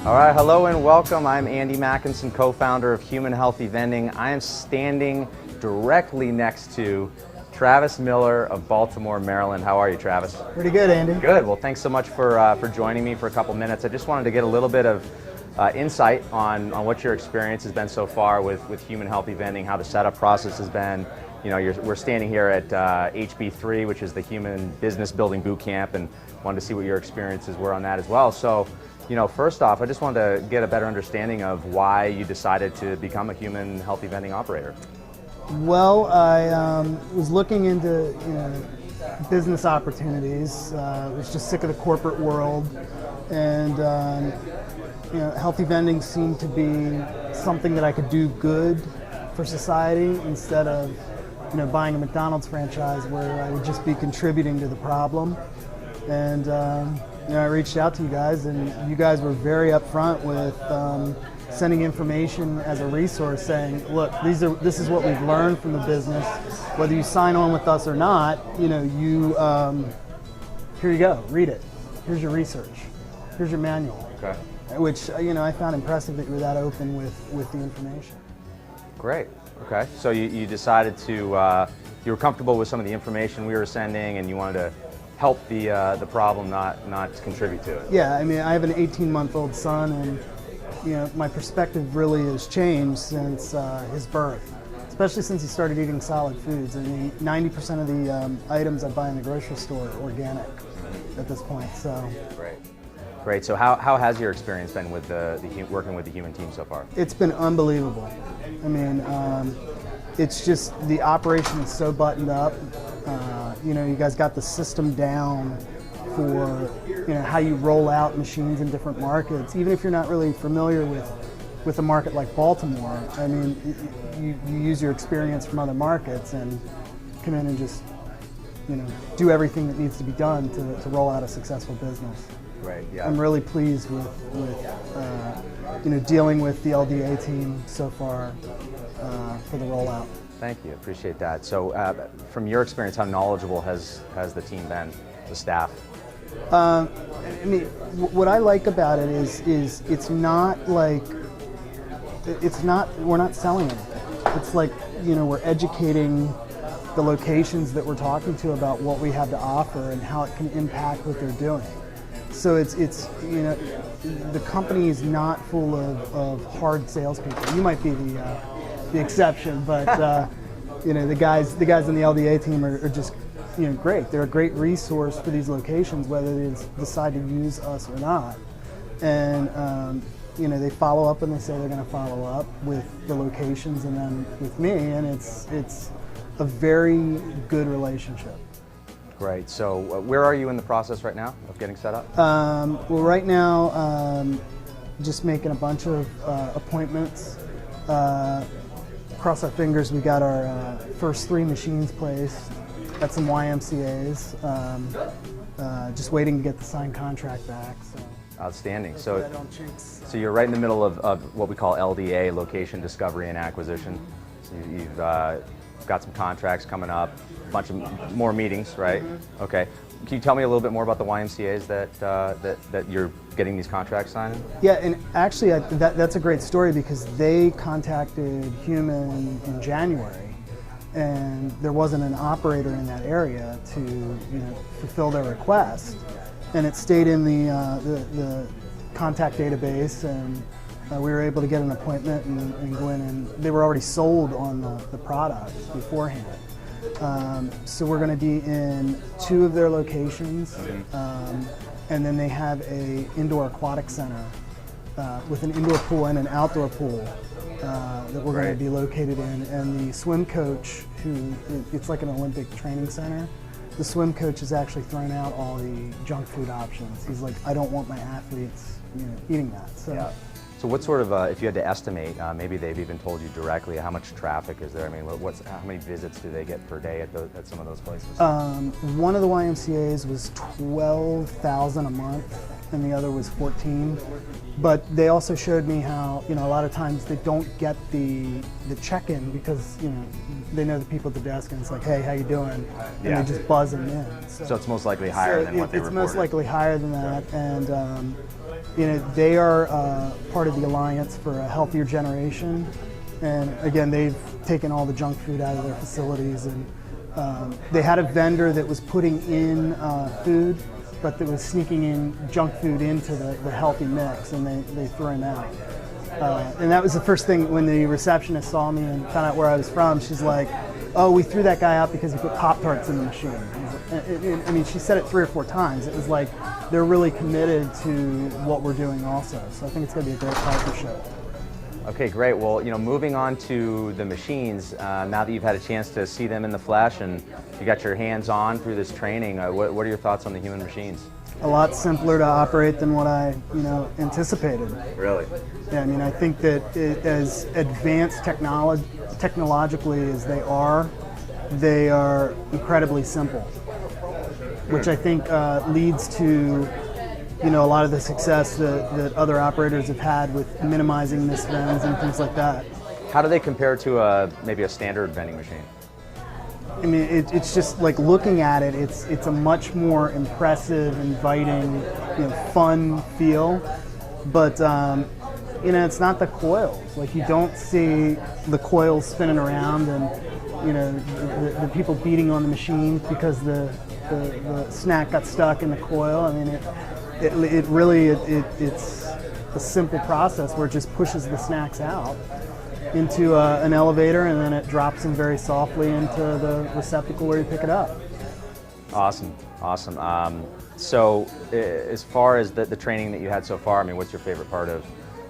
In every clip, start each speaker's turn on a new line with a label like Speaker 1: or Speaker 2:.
Speaker 1: All right, hello and welcome. I'm Andy Mackinson, co-founder of Human Healthy Vending. I am standing directly next to Travis Miller of Baltimore, Maryland. How are you, Travis?
Speaker 2: Pretty good, Andy.
Speaker 1: Good. Well, thanks so much for joining me for a couple minutes. I just wanted to get a little bit of insight on what your experience has been so far with Human Healthy Vending, how the setup process has been. You know, we're standing here at HB3, which is the Human Business Building Boot Camp, and wanted to see what your experiences were on that as well. So, you know, first off, I just wanted to get a better understanding of why you decided to become a Human Healthy Vending operator.
Speaker 2: Well, I was looking into business opportunities. Was just sick of the corporate world, and healthy vending seemed to be something that I could do good for society instead of buying a McDonald's franchise where I would just be contributing to the problem. And I reached out to you guys, and you guys were very upfront with sending information as a resource, saying, "Look, this is what we've learned from the business. Whether you sign on with us or not, here you go, read it. Here's your research. Here's your manual."
Speaker 1: Okay.
Speaker 2: Which I found impressive that you were that open with the information.
Speaker 1: Great. Okay. So you decided to you were comfortable with some of the information we were sending, and you wanted to help the problem, not contribute to it.
Speaker 2: Yeah, I mean, I have an 18-month-old son, and my perspective really has changed since his birth, especially since he started eating solid foods. I mean, 90% of the items I buy in the grocery store are organic at this point. So
Speaker 1: Great. So how has your experience been with working with the Human team so far?
Speaker 2: It's been unbelievable. I mean, it's just the operation is so buttoned up. You guys got the system down for how you roll out machines in different markets. Even if you're not really familiar with a market like Baltimore, I mean, you use your experience from other markets and come in and just do everything that needs to be done to roll out a successful business.
Speaker 1: Right. Yeah.
Speaker 2: I'm really pleased with dealing with the LDA team so far for the rollout.
Speaker 1: Thank you. Appreciate that. So, from your experience, how knowledgeable has the team been, the staff?
Speaker 2: I mean, what I like about it is it's not like we're not selling anything. It's like we're educating the locations that we're talking to about what we have to offer and how it can impact what they're doing. So it's the company is not full of hard salespeople. You might be the exception, but the guys in the LDA team are just great. They're a great resource for these locations, whether they decide to use us or not. And they follow up and they say they're going to follow up with the locations and then with me, and it's a very good relationship.
Speaker 1: Great. So where are you in the process right now of getting set up?
Speaker 2: Well, right now, just making a bunch of appointments. Cross our fingers, we got our first 3 machines placed at some YMCA's. Just waiting to get the signed contract back. So.
Speaker 1: Outstanding. So you're right in the middle of what we call LDA, location discovery and acquisition. So you've got some contracts coming up, a bunch of more meetings, right? Mm-hmm. Okay. Can you tell me a little bit more about the YMCA's that you're getting these contracts signed?
Speaker 2: Yeah, and actually that's a great story because they contacted Human in January, and there wasn't an operator in that area to fulfill their request, and it stayed in the contact database, and we were able to get an appointment and go in, and they were already sold on the product beforehand. So we're going to be in 2 of their locations, and then they have a indoor aquatic center with an indoor pool and an outdoor pool that we're going to be located in. And the swim coach, it's like an Olympic training center, the swim coach has actually thrown out all the junk food options. He's like, I don't want my athletes eating that. So.
Speaker 1: Yeah. So what sort of, if you had to estimate, maybe they've even told you directly, how much traffic is there? I mean, how many visits do they get per day at some of those places?
Speaker 2: One of the YMCA's was 12,000 a month, and the other was 14. But they also showed me how, a lot of times they don't get the check-in because, they know the people at the desk and it's like, hey, how you doing? And
Speaker 1: Yeah.
Speaker 2: they just buzz them in.
Speaker 1: So it's most likely higher than what they reported.
Speaker 2: It's most likely higher than that. And, they are part of the Alliance for a Healthier Generation. And again, they've taken all the junk food out of their facilities. And they had a vendor that was putting in food, but that was sneaking in junk food into the healthy mix, and they threw him out. And that was the first thing when the receptionist saw me and found out where I was from. She's like, oh, we threw that guy out because he put Pop-Tarts in the machine. I mean, she said it 3 or 4 times. It was like they're really committed to what we're doing also. So I think it's going to be a great partnership.
Speaker 1: Okay, great. Well, moving on to the machines, now that you've had a chance to see them in the flesh and you got your hands on through this training, what are your thoughts on the human machines?
Speaker 2: A lot simpler to operate than what I, anticipated.
Speaker 1: Really?
Speaker 2: Yeah, I mean, I think that as advanced technologically as they are incredibly simple, which I think leads to, a lot of the success that other operators have had with minimizing misvends and things like that.
Speaker 1: How do they compare to maybe a standard vending machine?
Speaker 2: I mean, it's just like looking at it, it's a much more impressive, inviting, fun feel. But, it's not the coils. Like, you don't see the coils spinning around and, the people beating on the machine because the snack got stuck in the coil. I mean, it's a simple process where it just pushes the snacks out into an elevator, and then it drops them very softly into the receptacle where you pick it up.
Speaker 1: Awesome. So as far as the training that you had so far, I mean, what's your favorite part of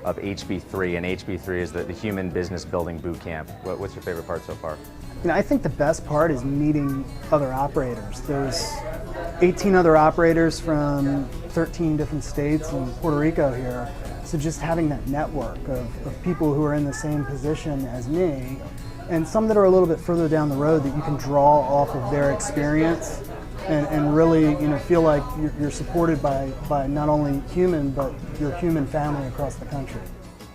Speaker 1: HB3? And HB3 is the Human Business Building Boot Camp. What's your favorite part so far?
Speaker 2: I think the best part is meeting other operators. There's 18 other operators from 13 different states and Puerto Rico here. So just having that network of people who are in the same position as me, and some that are a little bit further down the road that you can draw off of their experience and really feel like you're supported by not only human, but your human family across the country.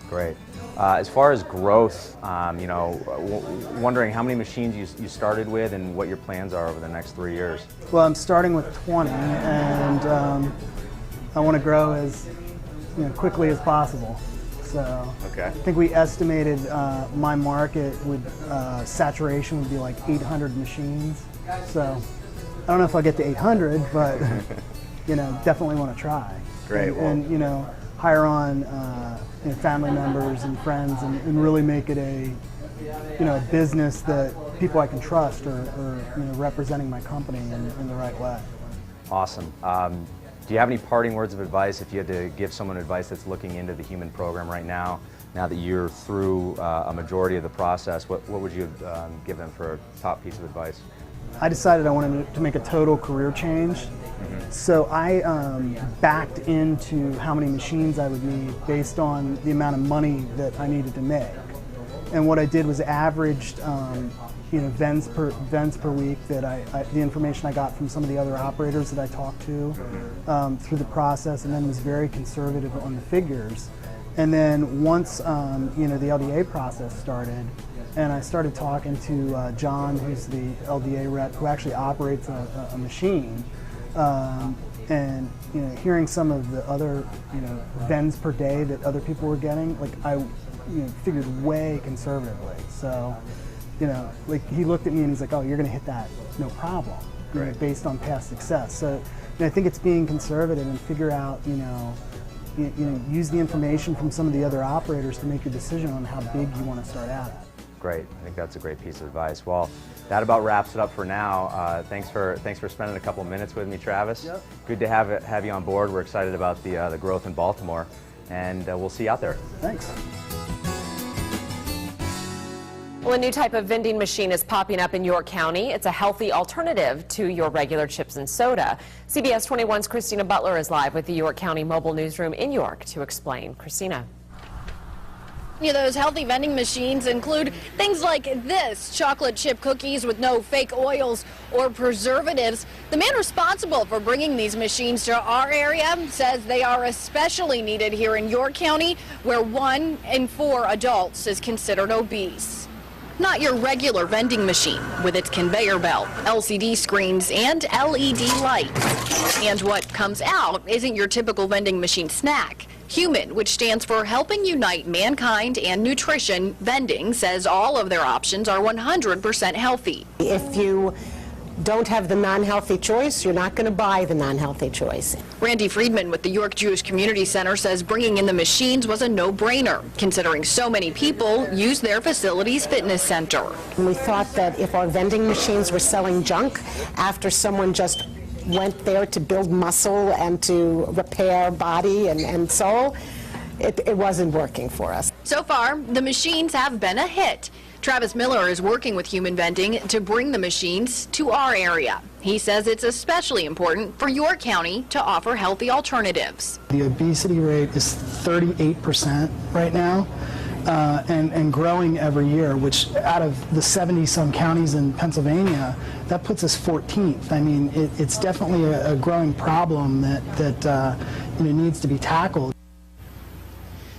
Speaker 1: Great. As far as growth, wondering how many machines you started with and what your plans are over the next 3 years.
Speaker 2: Well, I'm starting with 20, and I want to grow as quickly as possible. So
Speaker 1: okay.
Speaker 2: I think we estimated my market saturation would be like 800 machines. So I don't know if I'll get to 800, but definitely want to try.
Speaker 1: Great.
Speaker 2: And hire on family members and friends, and really make it a business that people I can trust are representing my company in the right way.
Speaker 1: Awesome. Do you have any parting words of advice if you had to give someone advice that's looking into the human program right now that you're through a majority of the process? What would you give them for a top piece of advice?
Speaker 2: I decided I wanted to make a total career change. So I backed into how many machines I would need based on the amount of money that I needed to make. And what I did was averaged vends per week that the information I got from some of the other operators that I talked to through the process, and then was very conservative on the figures. And then once the LDA process started, and I started talking to John, who's the LDA rep, who actually operates a machine, and hearing some of the other vends per day that other people were getting, like I figured way conservatively. So he looked at me and he's like, oh, you're going to hit that no problem, based on past success. So I think it's being conservative and figure out use the information from some of the other operators to make your decision on how big you want to start out at.
Speaker 1: Great. I think that's a great piece of advice. Well, that about wraps it up for now. Thanks for spending a couple minutes with me, Travis.
Speaker 2: Yep.
Speaker 1: Good to have you on board. We're excited about the growth in Baltimore, and we'll see you out there.
Speaker 2: Thanks.
Speaker 3: Well, a new type of vending machine is popping up in York County. It's a healthy alternative to your regular chips and soda. CBS 21's Christina Butler is live with the York County Mobile Newsroom in York to explain. Christina.
Speaker 4: Those healthy vending machines include things like this, chocolate chip cookies with no fake oils or preservatives. The man responsible for bringing these machines to our area says they are especially needed here in York County, where 1 in 4 adults is considered obese. Not your regular vending machine with its conveyor belt, LCD screens, and LED lights. And what comes out isn't your typical vending machine snack. Human, which stands for Helping Unite Mankind and Nutrition, Vending says all of their options are 100% healthy.
Speaker 5: If you don't have the non-healthy choice, you're not going to buy the non-healthy choice.
Speaker 4: Randy Friedman with the York Jewish Community Center says bringing in the machines was a no-brainer, considering so many people use their facility's fitness center.
Speaker 5: And we thought that if our vending machines were selling junk after someone just went there to build muscle and to repair body and soul, it wasn't working for us.
Speaker 4: So far, the machines have been a hit. Travis Miller is working with Human Vending to bring the machines to our area. He says it's especially important for York County to offer healthy alternatives.
Speaker 2: The obesity rate is 38% right now, and growing every year, which out of the 70-some counties in Pennsylvania, that puts us 14th. I mean, it's definitely a growing problem that needs to be tackled.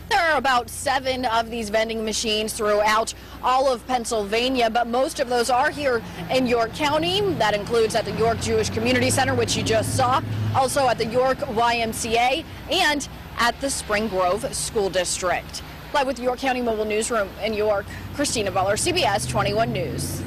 Speaker 4: There are about 7 of these vending machines throughout all of Pennsylvania, but most of those are here in York County. That includes at the York Jewish Community Center, which you just saw, also at the York YMCA, and at the Spring Grove School District. Live with the York County Mobile Newsroom in York, Christina Butler, CBS 21 News.